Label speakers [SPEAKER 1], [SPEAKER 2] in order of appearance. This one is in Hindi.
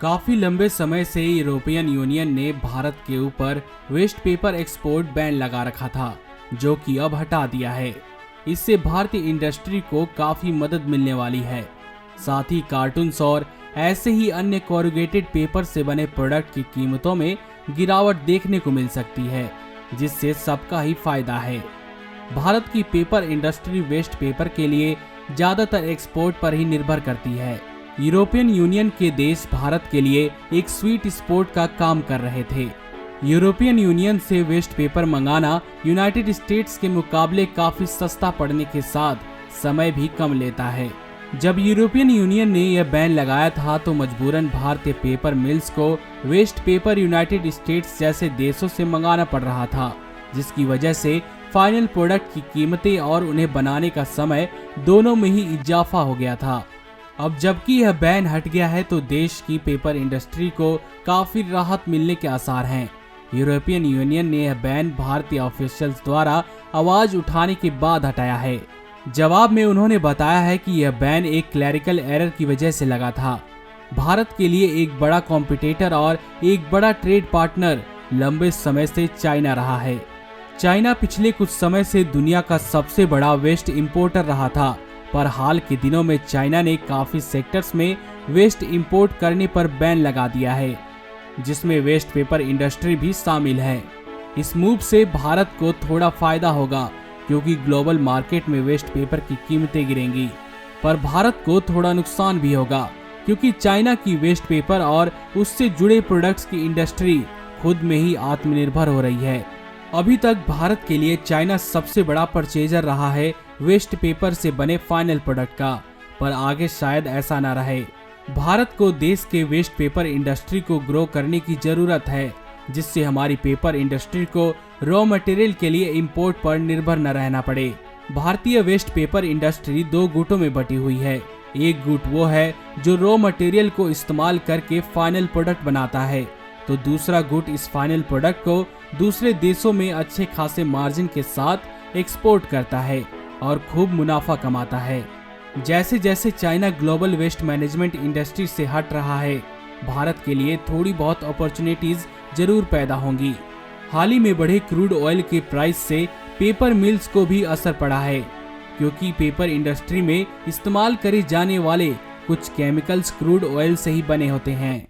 [SPEAKER 1] काफी लंबे समय से यूरोपियन यूनियन ने भारत के ऊपर वेस्ट पेपर एक्सपोर्ट बैन लगा रखा था, जो कि अब हटा दिया है। इससे भारतीय इंडस्ट्री को काफी मदद मिलने वाली है। साथ ही कार्टून्स और ऐसे ही अन्य कोरुगेटेड पेपर से बने प्रोडक्ट की कीमतों में गिरावट देखने को मिल सकती है, जिससे सबका ही फायदा है। भारत की पेपर इंडस्ट्री वेस्ट पेपर के लिए ज्यादातर एक्सपोर्ट पर ही निर्भर करती है। यूरोपियन यूनियन के देश भारत के लिए एक स्वीट स्पॉट का काम कर रहे थे। यूरोपियन यूनियन से वेस्ट पेपर मंगाना यूनाइटेड स्टेट्स के मुकाबले काफी सस्ता पड़ने के साथ समय भी कम लेता है। जब यूरोपियन यूनियन ने यह बैन लगाया था तो मजबूरन भारतीय पेपर मिल्स को वेस्ट पेपर यूनाइटेड स्टेट्स जैसे देशों से मंगाना पड़ रहा था, जिसकी वजह से फाइनल प्रोडक्ट की कीमतें और उन्हें बनाने का समय दोनों में ही इजाफा हो गया था। अब जबकि यह बैन हट गया है तो देश की पेपर इंडस्ट्री को काफी राहत मिलने के आसार हैं। यूरोपियन यूनियन ने यह बैन भारतीय ऑफिशियल्स द्वारा आवाज उठाने के बाद हटाया है। जवाब में उन्होंने बताया है कि यह बैन एक क्लैरिकल एरर की वजह से लगा था। भारत के लिए एक बड़ा कॉम्पिटिटर और एक बड़ा ट्रेड पार्टनर लंबे समय से चाइना रहा है। चाइना पिछले कुछ समय से दुनिया का सबसे बड़ा वेस्ट इंपोर्टर रहा था, पर हाल के दिनों में चाइना ने काफी सेक्टर्स में वेस्ट इंपोर्ट करने पर बैन लगा दिया है, जिसमें वेस्ट पेपर इंडस्ट्री भी शामिल है। इस मूव से भारत को थोड़ा फायदा होगा, क्योंकि ग्लोबल मार्केट में वेस्ट पेपर की कीमतें गिरेंगी, पर भारत को थोड़ा नुकसान भी होगा, क्योंकि चाइना की वेस्ट पेपर और उससे जुड़े प्रोडक्ट्स की इंडस्ट्री खुद में ही आत्मनिर्भर हो रही है। अभी तक भारत के लिए चाइना सबसे बड़ा परचेजर रहा है वेस्ट पेपर से बने फाइनल प्रोडक्ट का, पर आगे शायद ऐसा न रहे। भारत को देश के वेस्ट पेपर इंडस्ट्री को ग्रो करने की जरूरत है, जिससे हमारी पेपर इंडस्ट्री को रॉ मटेरियल के लिए इंपोर्ट पर निर्भर न रहना पड़े। भारतीय वेस्ट पेपर इंडस्ट्री दो गुटों में बटी हुई है। एक गुट वो है जो रॉ मटेरियल को इस्तेमाल करके फाइनल प्रोडक्ट बनाता है, तो दूसरा गुट इस फाइनल प्रोडक्ट को दूसरे देशों में अच्छे खासे मार्जिन के साथ एक्सपोर्ट करता है और खूब मुनाफा कमाता है। जैसे जैसे China global waste management industry से हट रहा है, भारत के लिए थोड़ी बहुत अपॉर्चुनिटीज जरूर पैदा होंगी। हाल ही में बढ़े क्रूड ऑयल के प्राइस से पेपर मिल्स को भी असर पड़ा है, क्योंकि पेपर इंडस्ट्री में इस्तेमाल करे जाने वाले कुछ केमिकल्स क्रूड ऑयल से ही बने होते हैं।